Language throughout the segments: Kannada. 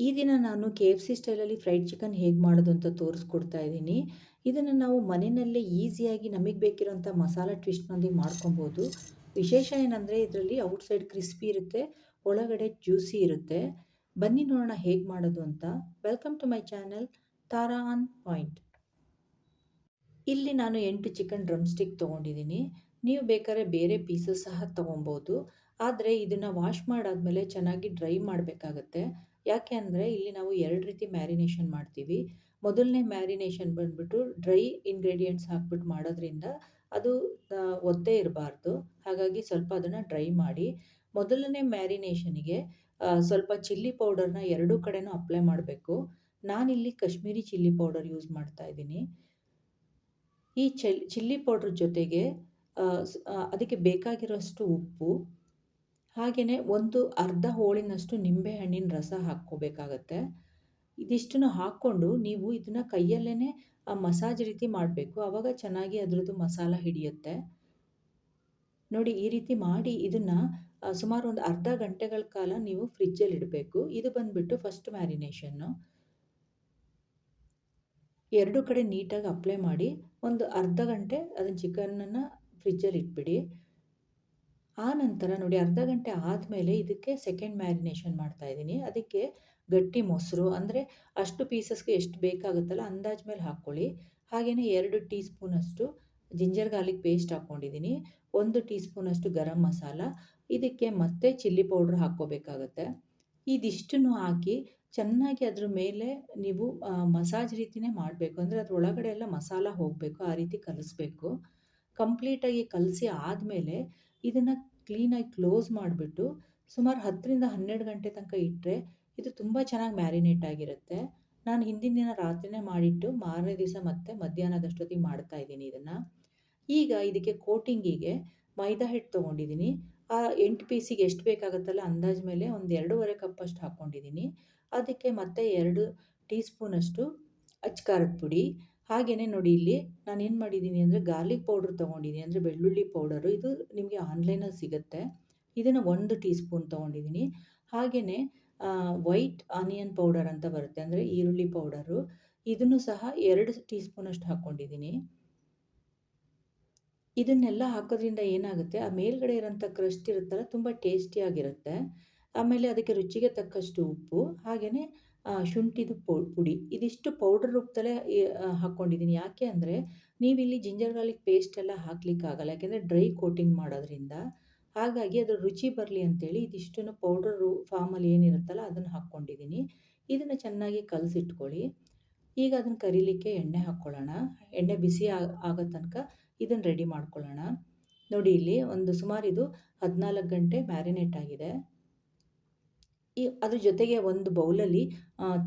ಈ ದಿನ ನಾನು KFC ಸ್ಟೈಲಲ್ಲಿ ಫ್ರೈಡ್ ಚಿಕನ್ ಹೇಗೆ ಮಾಡೋದು ಅಂತ ತೋರಿಸ್ಕೊಡ್ತಾ ಇದ್ದೀನಿ. ಇದನ್ನು ನಾವು ಮನೆಯಲ್ಲೇ ಈಸಿಯಾಗಿ ನಮಗೆ ಬೇಕಿರೋಂಥ ಮಸಾಲ ಟ್ವಿಸ್ಟ್‌ನೊಂದಿಗೆ ಮಾಡ್ಕೊಬೋದು. ವಿಶೇಷ ಏನಂದರೆ ಇದರಲ್ಲಿ ಔಟ್‌ಸೈಡ್ ಕ್ರಿಸ್ಪಿ ಇರುತ್ತೆ, ಒಳಗಡೆ ಜ್ಯೂಸಿ ಇರುತ್ತೆ. ಬನ್ನಿ ನೋಡೋಣ ಹೇಗೆ ಮಾಡೋದು ಅಂತ. Welcome to my channel Tara on point. ಇಲ್ಲಿ ನಾನು 8 ಚಿಕನ್ ಡ್ರಮ್ ಸ್ಟಿಕ್ ತೊಗೊಂಡಿದ್ದೀನಿ. ನೀವು ಬೇಕಾದ್ರೆ ಬೇರೆ ಪೀಸಸ್ ಸಹ ತೊಗೊಬೋದು. ಆದರೆ ಇದನ್ನು ವಾಶ್ ಮಾಡಾದ್ಮೇಲೆ ಚೆನ್ನಾಗಿ ಡ್ರೈ ಮಾಡಬೇಕಾಗತ್ತೆ. ಯಾಕೆ ಅಂದರೆ ಇಲ್ಲಿ ನಾವು 2 ರೀತಿ ಮ್ಯಾರಿನೇಷನ್ ಮಾಡ್ತೀವಿ. ಮೊದಲನೇ ಮ್ಯಾರಿನೇಷನ್ ಬಂದ್ಬಿಟ್ಟು ಡ್ರೈ ಇಂಗ್ರೀಡಿಯೆಂಟ್ಸ್ ಹಾಕ್ಬಿಟ್ಟು ಮಾಡೋದ್ರಿಂದ ಅದು ಒದ್ದೇ ಇರಬಾರ್ದು. ಹಾಗಾಗಿ ಸ್ವಲ್ಪ ಅದನ್ನು ಡ್ರೈ ಮಾಡಿ. ಮೊದಲನೇ ಮ್ಯಾರಿನೇಷನ್ನಿಗೆ ಸ್ವಲ್ಪ ಚಿಲ್ಲಿ ಪೌಡರ್‌ನ ಎರಡೂ ಕಡೆನೂ ಅಪ್ಲೈ ಮಾಡಬೇಕು. ನಾನಿಲ್ಲಿ ಕಾಶ್ಮೀರಿ ಚಿಲ್ಲಿ ಪೌಡರ್ ಯೂಸ್ ಮಾಡ್ತಾ ಇದ್ದೀನಿ. ಈ ಚಿಲ್ಲಿ ಪೌಡ್ರ್ ಜೊತೆಗೆ ಅದಕ್ಕೆ ಬೇಕಾಗಿರೋಷ್ಟು ಉಪ್ಪು, ಹಾಗೆಯೇ ಒಂದು ಅರ್ಧ ಹೋಳಿನಷ್ಟು ನಿಂಬೆ ಹಣ್ಣಿನ ರಸ ಹಾಕ್ಕೋಬೇಕಾಗತ್ತೆ. ಇದಿಷ್ಟನ್ನು ಹಾಕ್ಕೊಂಡು ನೀವು ಇದನ್ನು ಕೈಯಲ್ಲೇ ಮಸಾಜ್ ರೀತಿ ಮಾಡಬೇಕು. ಆವಾಗ ಚೆನ್ನಾಗಿ ಅದರದ್ದು ಮಸಾಲ ಹಿಡಿಯುತ್ತೆ. ನೋಡಿ ಈ ರೀತಿ ಮಾಡಿ ಇದನ್ನು ಸುಮಾರು ಒಂದು ಅರ್ಧ ಗಂಟೆಗಳ ಕಾಲ ನೀವು ಫ್ರಿಜ್ಜಲ್ಲಿ ಇಡಬೇಕು. ಇದು ಬಂದುಬಿಟ್ಟು ಫಸ್ಟ್ ಮ್ಯಾರಿನೇಷನ್ನು. ಎರಡೂ ಕಡೆ ನೀಟಾಗಿ ಅಪ್ಲೈ ಮಾಡಿ ಒಂದು ಅರ್ಧ ಗಂಟೆ ಅದನ್ನು ಚಿಕನನ್ನು ಫ್ರಿಜ್ಜಲ್ಲಿ ಇಟ್ಬಿಡಿ. ಆ ನಂತರ ನೋಡಿ ಅರ್ಧ ಗಂಟೆ ಆದಮೇಲೆ ಇದಕ್ಕೆ ಸೆಕೆಂಡ್ ಮ್ಯಾರಿನೇಷನ್ ಮಾಡ್ತಾಯಿದ್ದೀನಿ. ಅದಕ್ಕೆ ಗಟ್ಟಿ ಮೊಸರು ಅಂದರೆ ಅಷ್ಟು ಪೀಸಸ್‌ಗೆ ಎಷ್ಟು ಬೇಕಾಗುತ್ತಲ್ಲ ಅಂದಾಜು ಮೇಲೆ ಹಾಕ್ಕೊಳ್ಳಿ. ಹಾಗೆಯೇ 2 ಟೀ ಸ್ಪೂನಷ್ಟು ಜಿಂಜರ್ ಗಾರ್ಲಿಕ್ ಪೇಸ್ಟ್ ಹಾಕ್ಕೊಂಡಿದ್ದೀನಿ. 1 ಟೀ ಸ್ಪೂನಷ್ಟು ಗರಂ ಮಸಾಲ. ಇದಕ್ಕೆ ಮತ್ತೆ ಚಿಲ್ಲಿ ಪೌಡ್ರ್ ಹಾಕ್ಕೋಬೇಕಾಗತ್ತೆ. ಇದಿಷ್ಟನ್ನು ಹಾಕಿ ಚೆನ್ನಾಗಿ ಅದ್ರ ಮೇಲೆ ನೀವು ಮಸಾಜ್ ರೀತಿನೇ ಮಾಡಬೇಕು. ಅಂದರೆ ಅದ್ರ ಒಳಗಡೆ ಎಲ್ಲ ಮಸಾಲ ಹೋಗಬೇಕು. ಆ ರೀತಿ ಕಲಿಸ್ಬೇಕು. ಕಂಪ್ಲೀಟಾಗಿ ಕಲಸಿ ಆದಮೇಲೆ ಇದನ್ನು ಕ್ಲೀನಾಗಿ ಕ್ಲೋಸ್ ಮಾಡಿಬಿಟ್ಟು ಸುಮಾರು 10ರಿಂದ 12 ಗಂಟೆ ತನಕ ಇಟ್ಟರೆ ಇದು ತುಂಬ ಚೆನ್ನಾಗಿ ಮ್ಯಾರಿನೇಟ್ ಆಗಿರುತ್ತೆ. ನಾನು ಹಿಂದಿನ ದಿನ ರಾತ್ರಿನೇ ಮಾಡಿಟ್ಟು ಮಾರನೇ ದಿವಸ ಮತ್ತೆ ಮಧ್ಯಾಹ್ನದಷ್ಟೊತ್ತಿಗೆ ಮಾಡ್ತಾಯಿದ್ದೀನಿ ಇದನ್ನು. ಈಗ ಇದಕ್ಕೆ ಕೋಟಿಂಗಿಗೆ ಮೈದಾ ಹಿಟ್ಟು ತೊಗೊಂಡಿದ್ದೀನಿ. ಆ 8 ಪೀಸಿಗೆ ಎಷ್ಟು ಬೇಕಾಗುತ್ತಲ್ಲ ಅಂದಾಜು ಮೇಲೆ ಒಂದು 2.5 ಕಪ್ಪಷ್ಟು ಹಾಕ್ಕೊಂಡಿದ್ದೀನಿ. ಅದಕ್ಕೆ ಮತ್ತೆ 2 ಟೀ ಸ್ಪೂನಷ್ಟು ಅಚ್ಕಾರದ ಪುಡಿ. ಹಾಗೆಯೇ ನೋಡಿ ಇಲ್ಲಿ ನಾನೇನು ಮಾಡಿದ್ದೀನಿ ಅಂದರೆ ಗಾರ್ಲಿಕ್ ಪೌಡ್ರ್ ತೊಗೊಂಡಿದ್ದೀನಿ. ಅಂದರೆ ಬೆಳ್ಳುಳ್ಳಿ ಪೌಡರು. ಇದು ನಿಮಗೆ ಆನ್ಲೈನಲ್ಲಿ ಸಿಗುತ್ತೆ. ಇದನ್ನು 1 ಟೀ ಸ್ಪೂನ್ ತೊಗೊಂಡಿದ್ದೀನಿ. ಹಾಗೆಯೇ ವೈಟ್ ಆನಿಯನ್ ಪೌಡರ್ ಅಂತ ಬರುತ್ತೆ. ಅಂದರೆ ಈರುಳ್ಳಿ ಪೌಡರು. ಇದನ್ನು ಸಹ 2 ಟೀ ಸ್ಪೂನಷ್ಟು ಹಾಕ್ಕೊಂಡಿದ್ದೀನಿ. ಇದನ್ನೆಲ್ಲ ಹಾಕೋದ್ರಿಂದ ಏನಾಗುತ್ತೆ ಆ ಮೇಲ್ಗಡೆ ಇರೋಂಥ ಕ್ರಸ್ಟ್ ಇರುತ್ತಲ್ಲ ತುಂಬ ಟೇಸ್ಟಿಯಾಗಿರುತ್ತೆ. ಆಮೇಲೆ ಅದಕ್ಕೆ ರುಚಿಗೆ ತಕ್ಕಷ್ಟು ಉಪ್ಪು, ಹಾಗೆಯೇ ಶುಂಠಿದು ಪುಡಿ ಇದಿಷ್ಟು ಪೌಡರ್ ರೂಪದಲ್ಲೇ ಹಾಕ್ಕೊಂಡಿದ್ದೀನಿ. ಯಾಕೆ ಅಂದರೆ ನೀವಿಲ್ಲಿ ಜಿಂಜರ್ ಗಾರ್ಲಿಕ್ ಪೇಸ್ಟ್ ಎಲ್ಲ ಹಾಕ್ಲಿಕ್ಕಾಗಲ್ಲ. ಯಾಕೆಂದರೆ ಡ್ರೈ ಕೋಟಿಂಗ್ ಮಾಡೋದ್ರಿಂದ. ಹಾಗಾಗಿ ಅದ್ರ ರುಚಿ ಬರಲಿ ಅಂತೇಳಿ ಇದಿಷ್ಟನ್ನು ಪೌಡರು ಫಾರ್ಮಲ್ಲಿ ಏನಿರುತ್ತಲ್ಲ ಅದನ್ನು ಹಾಕ್ಕೊಂಡಿದ್ದೀನಿ. ಇದನ್ನು ಚೆನ್ನಾಗಿ ಕಲಸಿಟ್ಕೊಳ್ಳಿ. ಈಗ ಅದನ್ನು ಕರಿಲಿಕ್ಕೆ ಎಣ್ಣೆ ಹಾಕ್ಕೊಳ್ಳೋಣ. ಎಣ್ಣೆ ಬಿಸಿ ಆಗೋ ತನಕ ಇದನ್ನು ರೆಡಿ ಮಾಡ್ಕೊಳ್ಳೋಣ. ನೋಡಿ ಇಲ್ಲಿ ಒಂದು ಸುಮಾರು ಇದು 14 ಗಂಟೆ ಮ್ಯಾರಿನೇಟ್ ಆಗಿದೆ. ಅದ್ರ ಜೊತೆಗೆ ಒಂದು ಬೌಲಲ್ಲಿ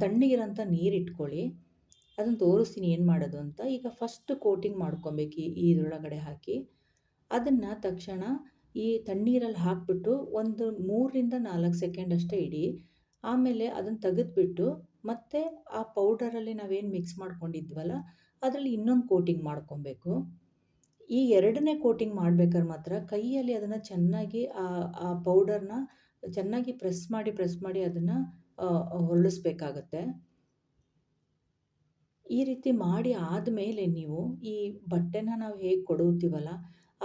ತಣ್ಣಗಿರೋಂಥ ನೀರು ಇಟ್ಕೊಳ್ಳಿ. ಅದನ್ನು ತೋರಿಸ್ತೀನಿ ಏನು ಮಾಡೋದು ಅಂತ. ಈಗ ಫಸ್ಟ್ ಕೋಟಿಂಗ್ ಮಾಡ್ಕೊಬೇಕು ಇದ್ರೊಳಗಡೆ ಹಾಕಿ. ಅದನ್ನು ತಕ್ಷಣ ಈ ತಣ್ಣೀರಲ್ಲಿ ಹಾಕಿಬಿಟ್ಟು ಒಂದು 3ರಿಂದ 4 ಸೆಕೆಂಡ್ ಅಷ್ಟೇ ಇಡಿ. ಆಮೇಲೆ ಅದನ್ನು ತೆಗೆದ್ಬಿಟ್ಟು ಮತ್ತೆ ಆ ಪೌಡರಲ್ಲಿ ನಾವೇನು ಮಿಕ್ಸ್ ಮಾಡ್ಕೊಂಡಿದ್ವಲ್ಲ ಅದರಲ್ಲಿ ಇನ್ನೊಂದು ಕೋಟಿಂಗ್ ಮಾಡ್ಕೊಬೇಕು. ಈ 2ನೇ ಕೋಟಿಂಗ್ ಮಾಡ್ಬೇಕಾದ್ರೆ ಮಾತ್ರ ಕೈಯಲ್ಲಿ ಅದನ್ನು ಚೆನ್ನಾಗಿ ಆ ಪೌಡರ್‌ನ ಚೆನ್ನಾಗಿ ಪ್ರೆಸ್ ಮಾಡಿ ಅದನ್ನು ಹೊರಳಿಸ್ಬೇಕಾಗತ್ತೆ. ಈ ರೀತಿ ಮಾಡಿ ಆದಮೇಲೆ ನೀವು ಈ ಬಟ್ಟೆನ ನಾವು ಹೇಗೆ ಕೊಡುತ್ತೀವಲ್ಲ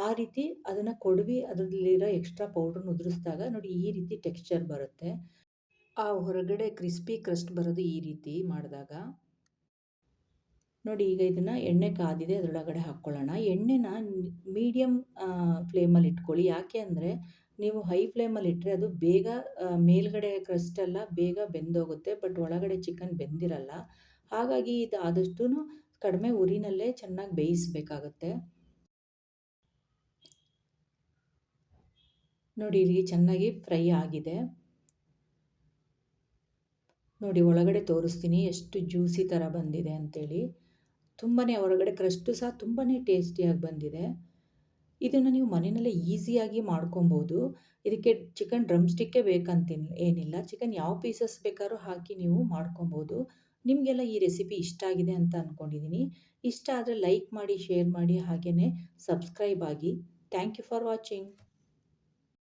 ಆ ರೀತಿ ಅದನ್ನು ಕೊಡವಿ ಅದರಲ್ಲಿರೋ ಎಕ್ಸ್ಟ್ರಾ ಪೌಡ್ರನ್ನ ಉದುರಿಸಿದಾಗ ನೋಡಿ ಈ ರೀತಿ ಟೆಕ್ಸ್ಚರ್ ಬರುತ್ತೆ. ಆ ಹೊರಗಡೆ ಕ್ರಿಸ್ಪಿ ಕ್ರಸ್ಟ್ ಬರೋದು ಈ ರೀತಿ ಮಾಡಿದಾಗ. ನೋಡಿ ಈಗ ಇದನ್ನು ಎಣ್ಣೆ ಕಾದಿದೆ ಅದರೊಳಗಡೆ ಹಾಕ್ಕೊಳ್ಳೋಣ. ಎಣ್ಣೆನ ಮೀಡಿಯಮ್ ಫ್ಲೇಮಲ್ಲಿ ಇಟ್ಕೊಳ್ಳಿ. ಯಾಕೆ ಅಂದರೆ ನೀವು ಹೈ ಫ್ಲೇಮಲ್ಲಿ ಇಟ್ಟರೆ ಅದು ಬೇಗ ಮೇಲ್ಗಡೆ ಕ್ರಸ್ಟ್ ಎಲ್ಲ ಬೇಗ ಬೆಂದೋಗುತ್ತೆ. ಬಟ್ ಒಳಗಡೆ ಚಿಕನ್ ಬೆಂದಿರಲ್ಲ. ಹಾಗಾಗಿ ಇದು ಆದಷ್ಟೂ ಕಡಿಮೆ ಉರಿನಲ್ಲೇ ಚೆನ್ನಾಗಿ ಬೇಯಿಸಬೇಕಾಗತ್ತೆ. ನೋಡಿ ಇಲ್ಲಿ ಚೆನ್ನಾಗಿ ಫ್ರೈ ಆಗಿದೆ. ನೋಡಿ ಒಳಗಡೆ ತೋರಿಸ್ತೀನಿ ಎಷ್ಟು ಜ್ಯೂಸಿ ಥರ ಬಂದಿದೆ ಅಂತೇಳಿ. ತುಂಬಾ ಹೊರಗಡೆ ಕ್ರಸ್ಟು ಸಹ ತುಂಬಾ ಟೇಸ್ಟಿಯಾಗಿ ಬಂದಿದೆ. ಇದನ್ನು ನೀವು ಮನೆಯಲ್ಲೇ ಈಸಿಯಾಗಿ ಮಾಡ್ಕೊಬೋದು. ಇದಕ್ಕೆ ಚಿಕನ್ ಡ್ರಮ್ ಸ್ಟಿಕ್ಕೇ ಏನಿಲ್ಲ. ಚಿಕನ್ ಯಾವ ಪೀಸಸ್ ಬೇಕಾದ್ರೂ ಹಾಕಿ ನೀವು ಮಾಡ್ಕೊಬೋದು. ನಿಮಗೆಲ್ಲ ಈ ರೆಸಿಪಿ ಇಷ್ಟ ಆಗಿದೆ ಅಂತ ಅಂದ್ಕೊಂಡಿದ್ದೀನಿ. ಇಷ್ಟ ಆದರೆ ಲೈಕ್ ಮಾಡಿ, ಶೇರ್ ಮಾಡಿ, ಹಾಗೆಯೇ ಸಬ್ಸ್ಕ್ರೈಬ್ ಆಗಿ. Thank you for watching.